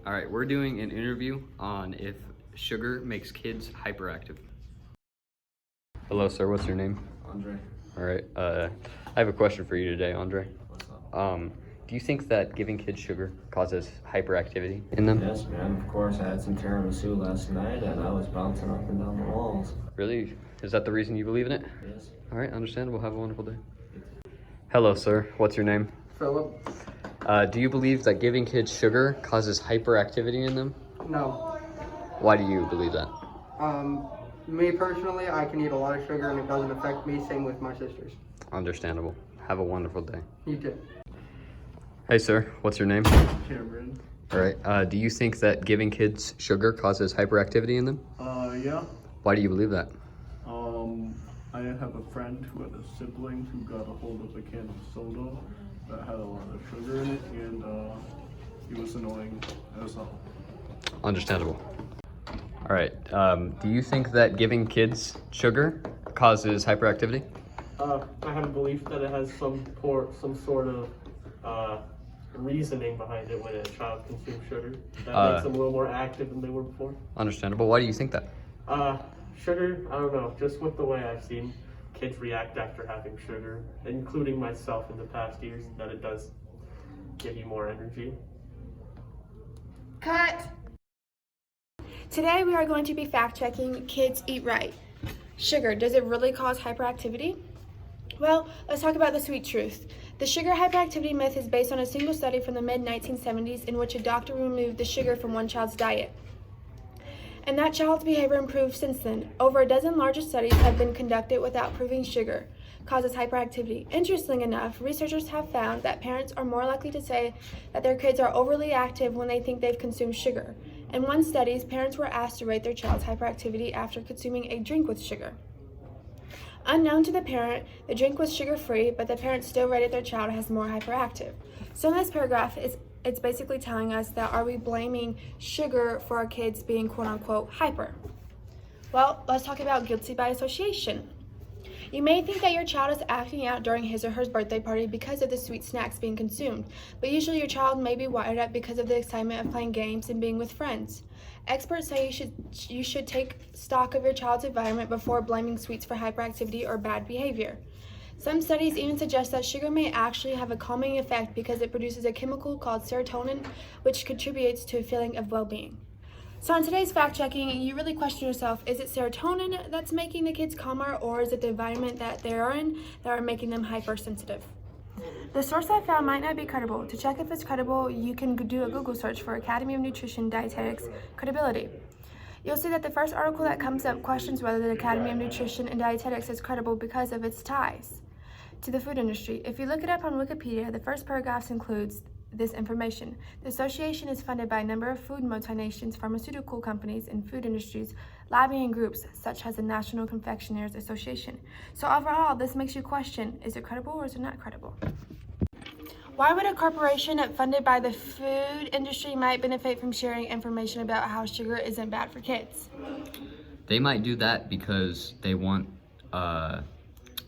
All right, we're doing an interview on if sugar makes kids hyperactive. Hello, sir. What's your name? Andre. All right. I have a question for you today, Andre. What's up? Do you think that giving kids sugar causes hyperactivity in them? Yes, man. Of course, I had some tiramisu last night, and I was bouncing up and down the walls. Really? Is that the reason you believe in it? Yes. All right, understandable. Have a wonderful day. Hello, sir. What's your name? Philip? Do you believe that giving kids sugar causes hyperactivity in them? No. Why do you believe that? Me personally, I can eat a lot of sugar and it doesn't affect me. Same with my sisters. Understandable. Have a wonderful day. You too. Hey, sir. What's your name? Cameron. All right. Do you think that giving kids sugar causes hyperactivity in them? Yeah. Why do you believe that? I have a friend who had a sibling who got a hold of a can of soda that had a lot of sugar in it, and he was annoying as hell. Understandable. All right. Do you think that giving kids sugar causes hyperactivity? I have a belief that it has some sort of reasoning behind it when a child consumes sugar. That makes them a little more active than they were before. Understandable. Why do you think that? Sugar, I don't know, just with the way I've seen kids react after having sugar, including myself in the past years, that it does give you more energy. Cut! Today we are going to be fact-checking Kids Eat Right. Sugar, does it really cause hyperactivity? Well, let's talk about the sweet truth. The sugar hyperactivity myth is based on a single study from the mid-1970s in which a doctor removed the sugar from one child's diet. And that child's behavior improved since then. Over a dozen larger studies have been conducted without proving sugar causes hyperactivity. Interestingly enough, researchers have found that parents are more likely to say that their kids are overly active when they think they've consumed sugar. In one study, parents were asked to rate their child's hyperactivity after consuming a drink with sugar. Unknown to the parent, the drink was sugar-free, but the parent still rated their child as more hyperactive. So in this paragraph, it's basically telling us that are we blaming sugar for our kids being quote-unquote hyper? Well, let's talk about guilty by association. You may think that your child is acting out during his or her birthday party because of the sweet snacks being consumed, but usually your child may be wired up because of the excitement of playing games and being with friends. Experts say you should take stock of your child's environment before blaming sweets for hyperactivity or bad behavior. Some studies even suggest that sugar may actually have a calming effect because it produces a chemical called serotonin, which contributes to a feeling of well-being. So in today's fact-checking, you really question yourself, is it serotonin that's making the kids calmer, or is it the environment that they are in that are making them hypersensitive? The source I found might not be credible. To check if it's credible, you can do a Google search for Academy of Nutrition Dietetics credibility. You'll see that the first article that comes up questions whether the Academy of Nutrition and Dietetics is credible because of its ties to the food industry. If you look it up on Wikipedia, the first paragraph includes this information. The association is funded by a number of food multinations, pharmaceutical companies, and food industries, lobbying groups such as the National Confectioners Association. So overall, this makes you question, is it credible or is it not credible? Why would a corporation funded by the food industry might benefit from sharing information about how sugar isn't bad for kids? They might do that because they want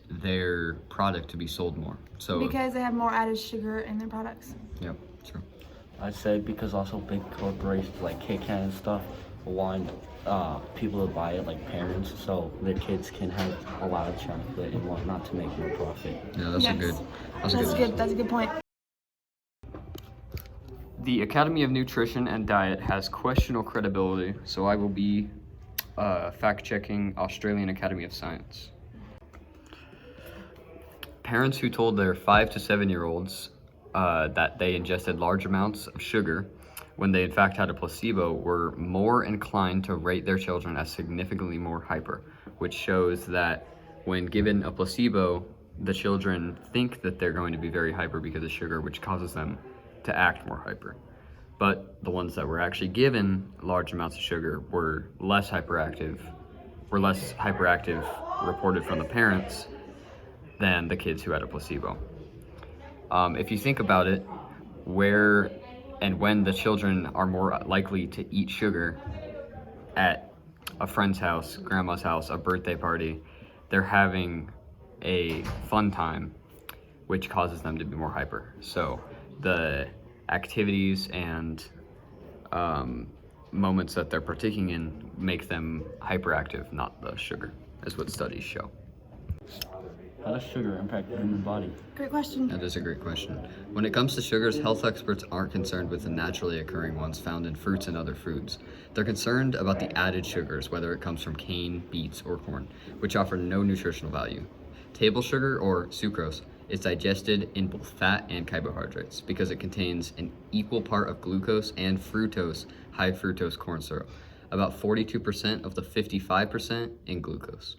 their product to be sold more. So because they have more added sugar in their products. Yep, true. I'd say because also big corporations like Kit Kat and stuff want people to buy it, like parents, so their kids can have a lot of chocolate and whatnot to make more profit. Yeah, that's That's a good point. The Academy of Nutrition and Diet has questionable credibility, so I will be fact-checking Australian Academy of Science. Parents who told their 5 to 7-year-olds that they ingested large amounts of sugar when they in fact had a placebo were more inclined to rate their children as significantly more hyper, which shows that when given a placebo, the children think that they're going to be very hyper because of sugar, which causes them to act more hyper. But the ones that were actually given large amounts of sugar were less hyperactive reported from the parents than the kids who had a placebo. If you think about it, where and when the children are more likely to eat sugar at a friend's house, grandma's house, a birthday party, they're having a fun time, which causes them to be more hyper. So the activities and moments that they're partaking in make them hyperactive, not the sugar, is what studies show. How does sugar impact the human body? Great question. That is a great question. When it comes to sugars, health experts aren't concerned with the naturally occurring ones found in fruits and other foods. They're concerned about the added sugars, whether it comes from cane, beets, or corn, which offer no nutritional value. Table sugar, or sucrose, is digested in both fat and carbohydrates because it contains an equal part of glucose and fructose, high fructose corn syrup, about 42% of the 55% in glucose.